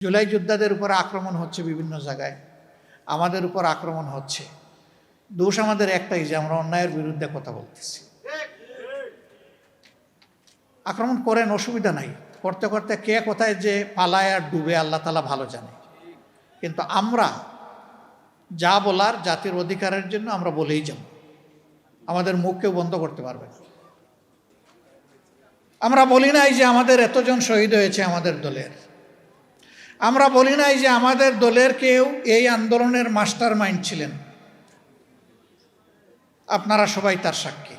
জুলাই যোদ্ধাদের উপর আক্রমণ হচ্ছে বিভিন্ন জায়গায়, আমাদের উপর আক্রমণ হচ্ছে। দোষ আমাদের একটাই যে আমরা অন্যায়ের বিরুদ্ধে কথা বলতেছি। আক্রমণ করেন, অসুবিধা নাই, করতে করতে কে কোথায় যে পালায় আর ডুবে আল্লাহ তাআলা ভালো জানে। কিন্তু আমরা যা বলার জাতির অধিকারের জন্য আমরা বলেই যাব, আমাদের মুখ কেউ বন্ধ করতে পারবে না। আমরা বলি নাই যে আমাদের এতজন শহীদ হয়েছে আমাদের দলের, আমরা বলি নাই যে আমাদের দলের কেউ এই আন্দোলনের মাস্টার মাইন্ড ছিলেন। আপনারা সবাই তার সাক্ষী।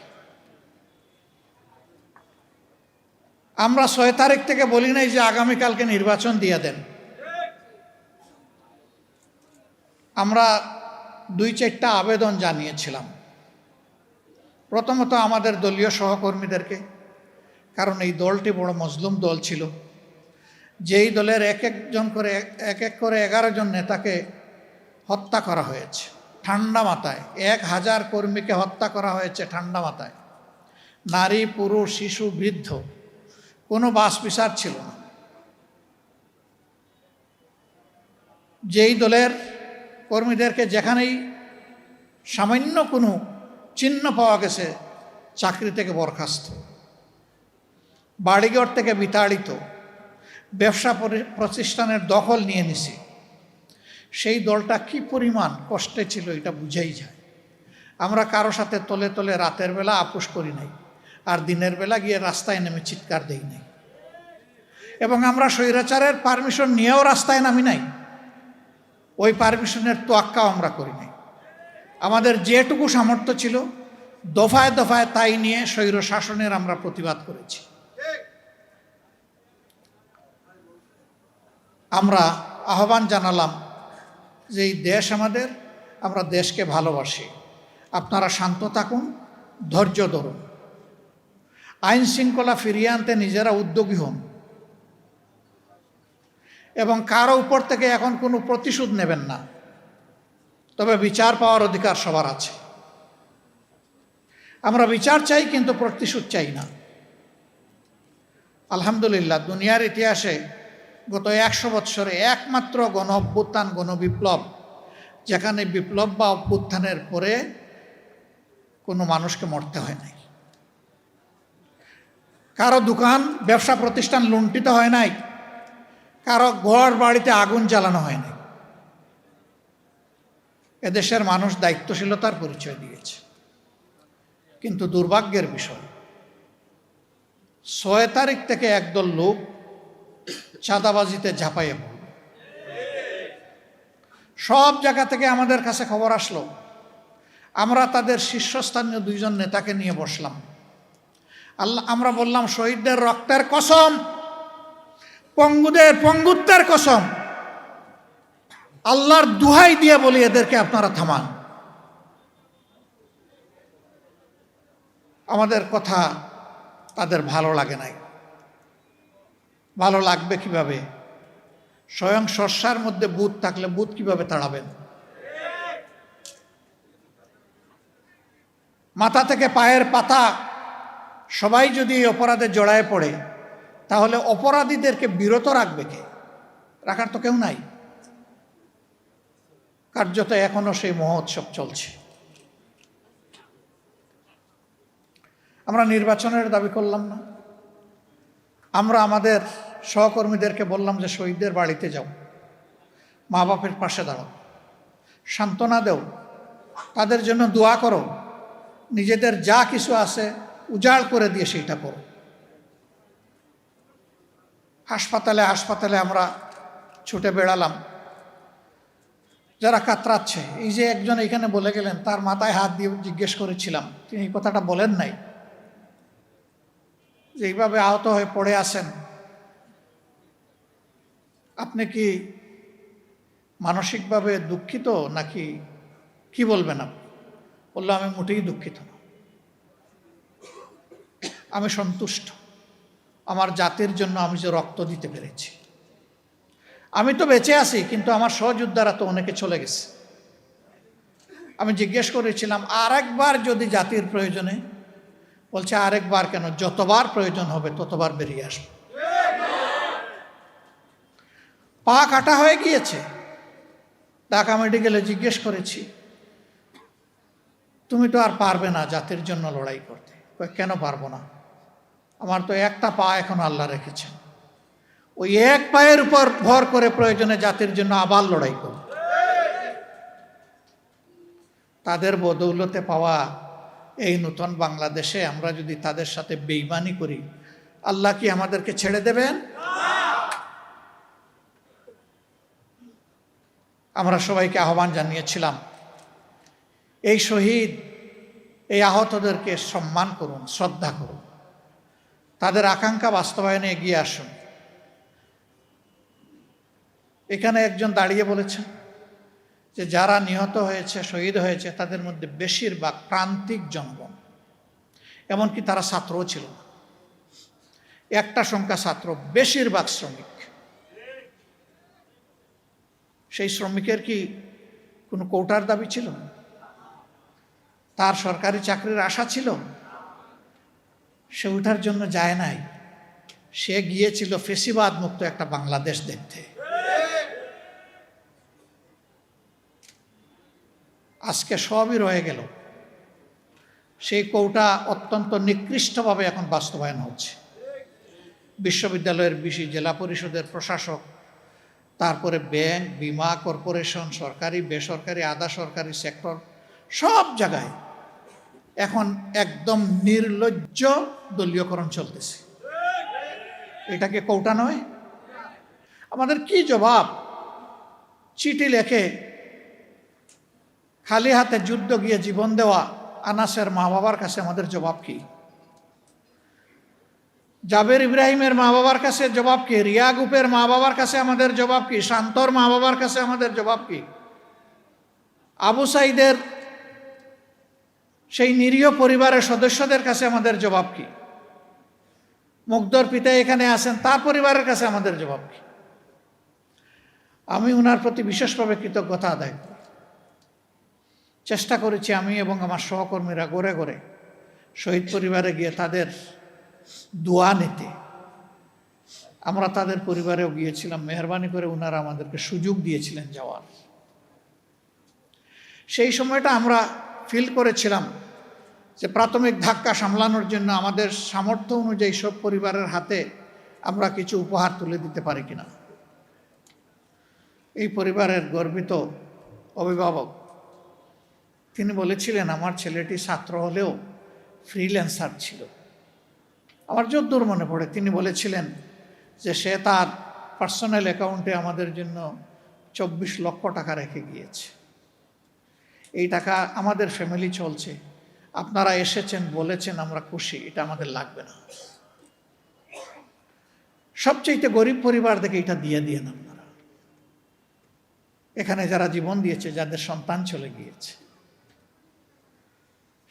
আমরা 6 তারিখ থেকে বলি নাই যে আগামীকালকে নির্বাচন দিয়ে দেন। আমরা 2-4টা আবেদন জানিয়েছিলাম। প্রথমত আমাদের দলীয় সহকর্মীদেরকে, কারণ এই দলটি বড় মজলুম দল ছিল। যেই দলের এক এক করে 11 জন নেতাকে হত্যা করা হয়েছে ঠান্ডা মাথায়, 1000 কর্মীকে হত্যা করা হয়েছে ঠান্ডা মাথায়। নারী, পুরুষ, শিশু, বৃদ্ধ, কোনো বাছ বিচার ছিল না। যেই দলের কর্মীদেরকে যেখানেই সামান্য কোনো চিহ্ন পাওয়া গেছে চাকরি থেকে বরখাস্ত, বাড়িঘর থেকে বিতাড়িত, ব্যবসা প্রতিষ্ঠানের দখল নিয়ে নিছে, সেই দলটা কি পরিমাণ কষ্টে ছিল এটা বুঝাই যায়। আমরা কারো সাথে তলে তলে রাতের বেলা আপোষ করি নাই, আর দিনের বেলা গিয়ে রাস্তায় নেমে চিৎকার দেই নাই, এবং আমরা স্বৈরাচারের পারমিশন নিয়েও রাস্তায় নামি নাই। ওই পারমিশনের তোয়াক্কাও আমরা করি নাই। আমাদের যেটুকু সামর্থ্য ছিল দফায় দফায় তাই নিয়ে স্বৈর শাসনের আমরা প্রতিবাদ করেছি। আমরা আহ্বান জানালাম যে এই দেশ আমাদের, আমরা দেশকে ভালোবাসি, আপনারা শান্ত থাকুন, ধৈর্য ধরুন, আইন শৃঙ্খলা ফিরিয়ে আনতে নিজেরা উদ্যোগী হন, এবং কারো উপর থেকে এখন কোনো প্রতিশোধ নেবেন না। তবে বিচার পাওয়ার অধিকার সবার আছে। আমরা বিচার চাই, কিন্তু প্রতিশোধ চাই না। আলহামদুলিল্লাহ, দুনিয়ার ইতিহাসে গত 100 বৎসরে একমাত্র গণ অভ্যুত্থান, গণবিপ্লব, যেখানে বিপ্লব বা অভ্যুত্থানের পরে কোনো মানুষকে মরতে হয় নাই, কারো দোকান ব্যবসা প্রতিষ্ঠান লুণ্ঠিত হয় নাই, কারো ঘর বাড়িতে আগুন জ্বালানো হয় নাই। এদেশের মানুষ দায়িত্বশীলতার পরিচয় দিয়েছে। কিন্তু দুর্ভাগ্যের বিষয়, 6 তারিখ থেকে একদল লোক চাঁদাবাজিতে ঝাঁপাইয়ে পড়ল। সব জায়গা থেকে আমাদের কাছে খবর আসলো। আমরা তাদের শীর্ষস্থানীয় 2 জন নেতাকে নিয়ে বসলাম। আমরা বললাম, শহীদদের রক্তের কসম, পঙ্গুদের পঙ্গুত্বের কসম, আল্লাহর দুহাই দিয়ে বলি, এদেরকে আপনারা থামান। আমাদের কথা তাদের ভালো লাগে নাই। ভালো লাগবে কিভাবে? স্বয়ং শস্যার মধ্যে ভূত থাকলে ভূত কিভাবে তাড়াবেন? মাথা থেকে পায়ের পাতা সবাই যদি এই অপরাধে জড়ায় পড়ে, তাহলে অপরাধীদেরকে বিরত রাখবে কে? রাখার তো কেউ নাই। কার্যত এখনো সেই মহোৎসব চলছে। আমরা নির্বাচনের দাবি করলাম না। আমরা আমাদের সহকর্মীদেরকে বললাম যে শহীদদের বাড়িতে যাও, মা বাপের পাশে দাঁড়াও, সান্ত্বনা দেও, তাদের জন্য দোয়া করো, নিজেদের যা কিছু আছে উজাড় করে দিয়ে সেইটা করো। হাসপাতালে হাসপাতালে আমরা ছুটে বেড়ালাম। যারা কাতরাচ্ছে, এই যে একজন এখানে বলে গেলেন, তার মাথায় হাত দিয়ে জিজ্ঞেস করেছিলাম, তিনি এই কথাটা বলেন নাই, যে এইভাবে আহত হয়ে পড়ে আছেন, আপনি কি মানসিকভাবে দুঃখিত নাকি কি বলবেন? আপনি বললো, আমি মোটেই দুঃখিত না, আমি সন্তুষ্ট। আমার জাতির জন্য আমি যে রক্ত দিতে পেরেছি, আমি তো বেঁচে আছি, কিন্তু আমার সহযোদ্ধারা তো অনেকে চলে গেছে। আমি জিজ্ঞেস করেছিলাম, আরেকবার যদি জাতির প্রয়োজনে? বলছে, আরেকবার কেন, যতবার প্রয়োজন হবে ততবার বেরিয়ে আসবে। পা কাটা হয়ে গিয়েছে। ঢাকা মেডিকেলে জিজ্ঞেস করেছি, তুমি তো আর পারবে না জাতির জন্য লড়াই করতে। কেন পারবো না? আমার তো একটা পা এখন আল্লাহ রেখেছেন, ওই এক পায়ের উপর ভর করে প্রয়োজনে জাতির জন্য আবার লড়াই করব। তাদের বদৌলতে পাওয়া এই নতুন বাংলাদেশে আমরা যদি তাদের সাথে বেঈমানি করি, আল্লাহ কি আমাদেরকে ছেড়ে দেবেন? আমরা সবাইকে আহ্বান জানিয়েছিলাম, এই শহীদ, এই আহতদেরকে সম্মান করুন, শ্রদ্ধা করুন, তাদের আকাঙ্ক্ষা বাস্তবায়নে এগিয়ে আসুন। এখানে একজন দাঁড়িয়ে বলেছেন যে যারা নিহত হয়েছে, শহীদ হয়েছে, তাদের মধ্যে বেশিরভাগ প্রান্তিক জনগণ, এমনকি তারা ছাত্রও ছিল না। একটা সংখ্যা ছাত্র, বেশিরভাগ শ্রমিক। সেই শ্রমিকের কি কোনো কোটার দাবি ছিল? তার সরকারি চাকরির আশা ছিল? সে ওঠার জন্য যায় নাই, সে গিয়েছিল ফেসিবাদ মুক্ত একটা বাংলাদেশ দেখতে। আজকে সবই রয়ে গেল। সেই কোটা অত্যন্ত নিকৃষ্টভাবে এখন বাস্তবায়ন হচ্ছে। বিশ্ববিদ্যালয়ের বিশি, জেলা পরিষদের প্রশাসক, তারপরে ব্যাংক, বিমা, কর্পোরেশন, সরকারি, বেসরকারি, আধা সরকারি সেক্টর, সব জায়গায় এখন একদম নির্লজ্জ দলীয়করণ চলতেছে। এটাকে কোটা নয়? আমাদের কি জবাব? চিঠি লেখে খালি হাতে যুদ্ধ গিয়ে জীবন দেওয়া আনাসের মা বাবার কাছে আমাদের জবাব কি? জাবের ইব্রাহিমের মা বাবার কাছে জবাব কি? রিয়া গুপের মা বাবার কাছে আমাদের জবাব কি? শান্তর মা বাবার কাছে আমাদের জবাব কি? আবু সাইদের সেই নিরীহ পরিবারের সদস্যদের কাছে আমাদের জবাব কি? মুগ্ধর পিতা এখানে আছেন, তার পরিবারের কাছে আমাদের জবাব কি? আমি ওনার প্রতি বিশেষভাবে কৃতজ্ঞতা আদায় করি। চেষ্টা করেছি আমি এবং আমার সহকর্মীরা ঘরে ঘরে শহীদ পরিবারে গিয়ে তাদের দোয়া নিতে। আমরা তাদের পরিবারেও গিয়েছিলাম, মেহরবানি করে ওনারা আমাদেরকে সুযোগ দিয়েছিলেন যাওয়ার। সেই সময়টা আমরা ফিল করেছিলাম যে প্রাথমিক ধাক্কা সামলানোর জন্য আমাদের সামর্থ্য অনুযায়ী সব পরিবারের হাতে আমরা কিছু উপহার তুলে দিতে পারি কিনা। এই পরিবারের গর্বিত অভিভাবক তিনি বলেছিলেন, আমার ছেলেটি ছাত্র হলেও ফ্রিল্যান্সার ছিল। আমার যদ্দূর মনে পড়ে তিনি বলেছিলেন যে সে তার পার্সোনাল অ্যাকাউন্টে আমাদের জন্য 24 লক্ষ টাকা রেখে গিয়েছে। এই টাকা আমাদের ফ্যামিলি চলছে, আপনারা এসেছেন, বলেছেন, আমরা খুশি, এটা আমাদের লাগবে না। সবচেয়ে গরিব পরিবার থেকে এটা দিয়ে দিয়েন আপনারা। এখানে যারা জীবন দিয়েছে, যাদের সন্তান চলে গিয়েছে,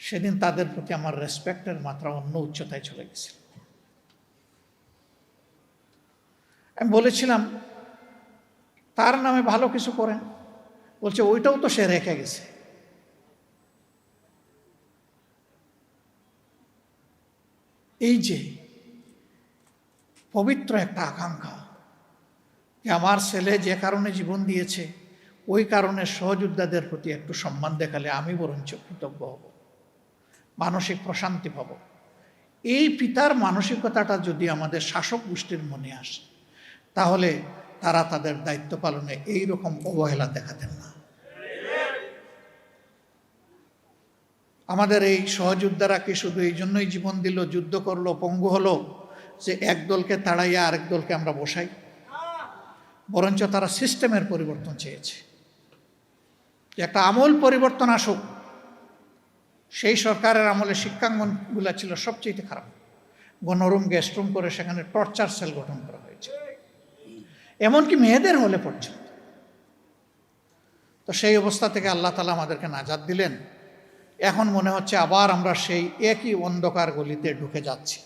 সেদিন তাদের প্রতি আমার রেসপেক্টের মাত্রা অন্য উচ্চতায় চলে গেছিল। আমি বলেছিলাম তার নামে ভালো কিছু করেন। বলছে ওইটাও তো সে রেখে গেছে। এই যে পবিত্র একটা আকাঙ্ক্ষা যে আমার ছেলে যে কারণে জীবন দিয়েছে, ওই কারণে সহযোদ্ধাদের প্রতি একটু সম্মান দেখালে আমি বরঞ্চ কৃতজ্ঞ হব, মানসিক প্রশান্তি পাব। এই পিতার মানসিকতাটা যদি আমাদের শাসক গোষ্ঠীর মনে আসে, তাহলে তারা তাদের দায়িত্ব পালনে এইরকম অবহেলা দেখাতেন না। আমাদের এই সহযোদ্ধারা কি শুধু এই জন্যই জীবন দিল, যুদ্ধ করলো, পঙ্গু হলো যে এক দলকে তাড়াইয়া আরেক দলকে আমরা বসাই? বরঞ্চ তারা সিস্টেমের পরিবর্তন চেয়েছে, যে একটা আমূল পরিবর্তন আসুক। সেই সরকারের আমলে শিক্ষাঙ্গনগুলো ছিল সবচেয়ে খারাপ, গণরুম, গেস্টরুম করে সেখানে টর্চার সেল গঠন করা হয়েছে, এমনকি মেয়েদের হলে পর্যন্ত। তো সেই অবস্থা থেকে আল্লাহ তাআলা আমাদেরকে নাজাত দিলেন। এখন মনে হচ্ছে আবার আমরা সেই একই অন্ধকার গলিতে ঢুকে যাচ্ছি।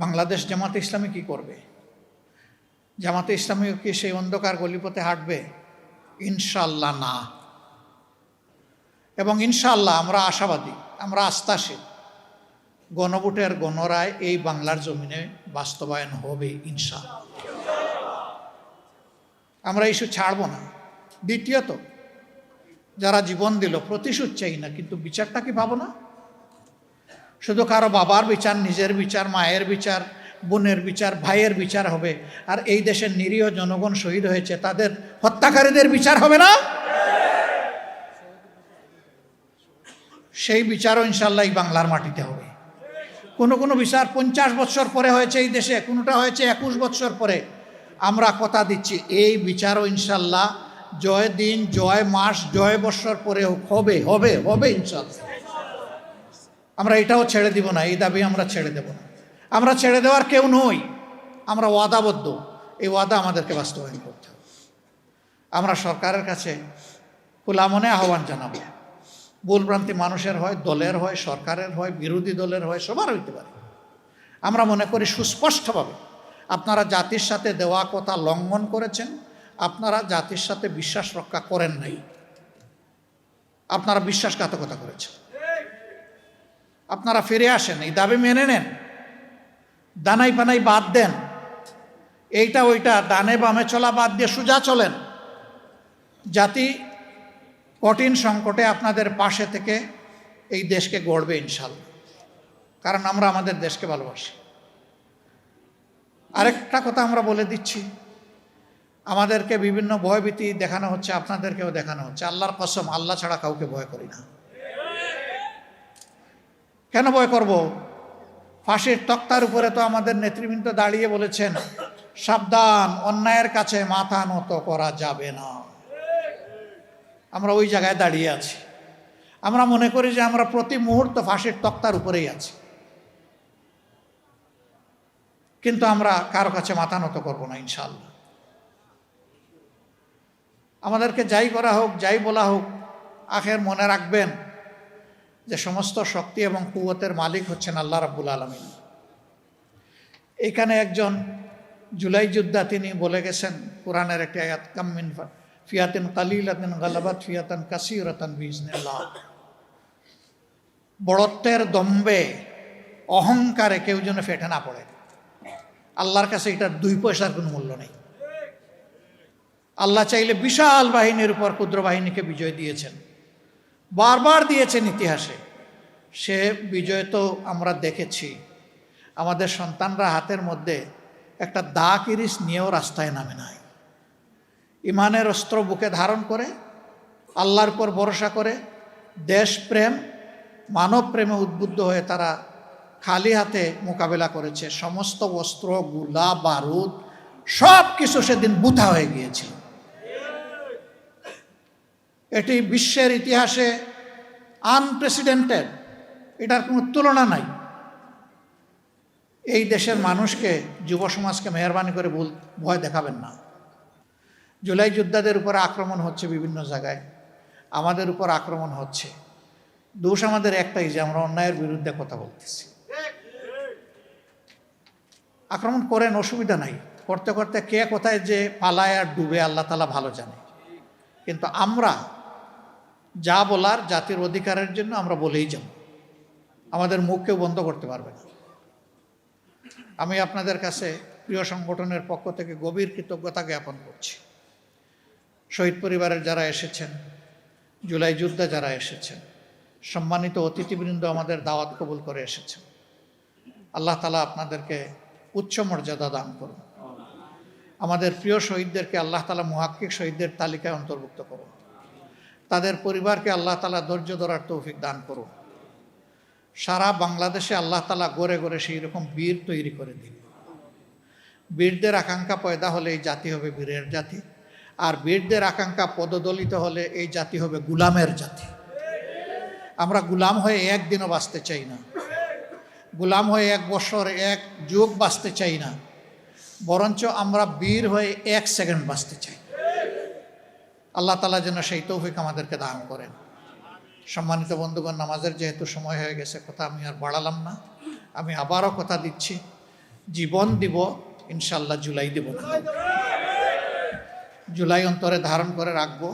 বাংলাদেশ জামাতে ইসলামী কি করবে? জামাতে ইসলামী কি সেই অন্ধকার গলিপথে হাঁটবে? ইনশাআল্লাহ না। এবং ইনশাআল্লাহ আমরা আশাবাদী, আমরা আস্থাশীল গণভোটের গণরায় এই বাংলার জমিনে বাস্তবায়ন হবে ইনশাআল্লাহ। আমরা ইস্যু ছাড়ব না। দ্বিতীয়ত, যারা জীবন দিল প্রতিশোধ চাই না, কিন্তু বিচারটা কি পাবো না? শুধু কারো বাবার বিচার, নিজের বিচার, মায়ের বিচার, বোনের বিচার, ভাইয়ের বিচার হবে, আর এই দেশের নিরীহ জনগণ শহীদ হয়েছে তাদের হত্যাকারীদের বিচার হবে না? সেই বিচারও ইনশাল্লাহ এই বাংলার মাটিতে হবে। কোনো বিচার 50 বছর পরে হয়েছে এই দেশে, কোনোটা হয়েছে 21 বছর পরে। আমরা কথা দিচ্ছি এই বিচারও ইনশাল্লাহ জয় দিন, জয় মাস, জয় বৎসর পরে হবে হবে হবে ইনশাল্লাহ। আমরা এটাও ছেড়ে দিব না, এই দাবি আমরা ছেড়ে দেব না। আমরা ছেড়ে দেওয়ার কেউ নই, আমরা ওয়াদাবদ্ধ। এই ওয়াদা আমাদেরকে বাস্তবায়ন করতে হবে। আমরা সরকারের কাছে খোলা মনে আহ্বান জানাবো। ভুলভ্রান্তি মানুষের হয়, দলের হয়, সরকারের হয়, বিরোধী দলের হয়, সবার হইতে পারে। আমরা মনে করি সুস্পষ্টভাবে আপনারা জাতির সাথে দেওয়া কথা লঙ্ঘন করেছেন, আপনারা জাতির সাথে বিশ্বাস রক্ষা করেন নাই, আপনারা বিশ্বাসঘাতকতা করেছেন। আপনারা ফিরে আসেন, এই দাবি মেনে নেন, দানাই পানাই বাদ দেন, এইটা ওইটা ডানে বামে চলা বাদ দিয়ে সোজা চলেন। জাতি কঠিন সংকটে আপনাদের পাশে থেকে এই দেশকে গড়বে ইনশাল্লাহ, কারণ আমরা আমাদের দেশকে ভালোবাসি। আরেকটা কথা আমরা বলে দিচ্ছি, আমাদেরকে বিভিন্ন ভয়ভীতি দেখানো হচ্ছে, আপনাদেরকেও দেখানো হচ্ছে। আল্লাহর কসম, আল্লাহ ছাড়া কাউকে ভয় করি না। কেন ভয় করব? ফাঁসির তক্তার উপরে তো আমাদের নেতৃবৃন্দ দাঁড়িয়ে বলেছেন, সাবধান, অন্যায়ের কাছে মাথা নত করা যাবে না। আমরা ওই জায়গায় দাঁড়িয়ে আছি। আমরা মনে করি যে আমরা প্রতি মুহূর্ত ফাঁসির তক্তার উপরেই আছি, কিন্তু আমরা কারো কাছে মাথা নত করব না ইনশাআল্লাহ। আমাদেরকে যাই করা হোক, যাই বলা হোক, আখের মনে রাখবেন যে সমস্ত শক্তি এবং কুওয়াতের মালিক হচ্ছেন আল্লাহ রাব্বুল আলামিন। এখানে একজন জুলাই যোদ্ধা তিনি বলে গেছেন কোরআনের একটি আয়াত, কাম মিন ফিয়াতিন কালিলাতিন গালাবাত ফিয়াতান কাসীরাতান বিইজনিল্লাহ। বড়ত্বের দম্বে, অহংকারে কেউ যেন ফেটে না পড়ে। আল্লাহর কাছে এটার 2 পয়সার কোনো মূল্য নেই। আল্লাহ চাইলে বিশাল বাহিনীর উপর ক্ষুদ্র বাহিনীকে বিজয় দিয়েছেন, বারবার দিয়েছেন ইতিহাসে। সে বিজয় তো আমরা দেখেছি। আমাদের সন্তানরা হাতের মধ্যে একটা দা কিরিস নিয়েও রাস্তায় নামে নাই। ইমানের অস্ত্র বুকে ধারণ করে, আল্লাহর উপর ভরসা করে, দেশপ্রেম, মানব প্রেমে উদ্বুদ্ধ হয়ে তারা খালি হাতে মোকাবেলা করেছে। সমস্ত অস্ত্র, গুলা, বারুদ সব কিছু সেদিন বৃথা হয়ে গিয়েছিল। এটি বিশ্বের ইতিহাসে আনপ্রেসিডেন্টেড, এটার কোনো তুলনা নাই। এই দেশের মানুষকে, যুব সমাজকে মেহরবানি করে ভয় দেখাবেন না। জুলাই যোদ্ধাদের উপর আক্রমণ হচ্ছে বিভিন্ন জায়গায়, আমাদের উপর আক্রমণ হচ্ছে। দোষ আমাদের একটাই, যে আমরা অন্যায়ের বিরুদ্ধে কথা বলতেছি। আক্রমণ করেন, অসুবিধা নাই। করতে করতে কে কোথায় যে পালায় আর ডুবে আল্লাহ তাআলা ভালো জানে। কিন্তু আমরা যা বলার জাতির অধিকারের জন্য আমরা বলেই যাব, আমাদের মুখ কেউ বন্ধ করতে পারবে না। আমি আপনাদের কাছে প্রিয় সংগঠনের পক্ষ থেকে গভীর কৃতজ্ঞতা জ্ঞাপন করছি। শহীদ পরিবারের যারা এসেছেন, জুলাই যোদ্ধা যারা এসেছেন, সম্মানিত অতিথিবৃন্দ আমাদের দাওয়াত কবুল করে এসেছেন, আল্লাহ তাআলা আপনাদেরকে উচ্চ মর্যাদা দান করুন। আমাদের প্রিয় শহীদদেরকে আল্লাহ তাআলা মুহাক্কিক শহীদদের তালিকায় অন্তর্ভুক্ত করুন। তাদের পরিবারকে আল্লাহ তাআলা ধৈর্য ধরার তৌফিক দান করুন। সারা বাংলাদেশে আল্লাহ তাআলা গড়ে গড়ে সেই রকম বীর তৈরি করে দিন। বীরদের আকাঙ্ক্ষা পয়দা হলে এই জাতি হবে বীরের জাতি, আর বীরদের আকাঙ্ক্ষা পদদলিত হলে এই জাতি হবে গুলামের জাতি। আমরা গুলাম হয়ে একদিনও বাঁচতে চাই না, গুলাম হয়ে 1 বছর 1 যুগ বাঁচতে চাই না, বরঞ্চ আমরা বীর হয়ে 1 সেকেন্ড বাঁচতে চাই। আল্লাহ তাআলা যেন সেই তৌফিক আমাদেরকে দান করেন। সম্মানিত বন্ধুগণ, নামাজের যেহেতু সময় হয়ে গেছে, কথা আমি আর বাড়ালাম না। আমি আবারও কথা দিচ্ছি, জীবন দিব ইনশাল্লাহ, জুলাই দিব না। জুলাই অন্তরে ধারণ করে রাখবো।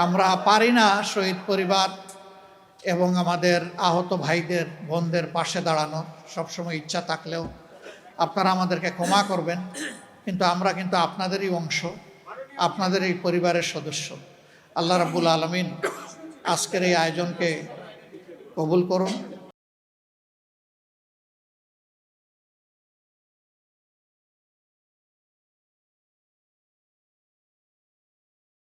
আমরা পারি না শহীদ পরিবার এবং আমাদের আহত ভাইদের বোনদের পাশে দাঁড়ানোর সবসময় ইচ্ছা থাকলেও আপনারা আমাদেরকে ক্ষমা করবেন, কিন্তু আমরা কিন্তু আপনাদেরই অংশ, আপনাদের এই পরিবারের সদস্য। আল্লাহ রাব্বুল আলামিন আজকের এই আয়োজনকে কবুল করুন।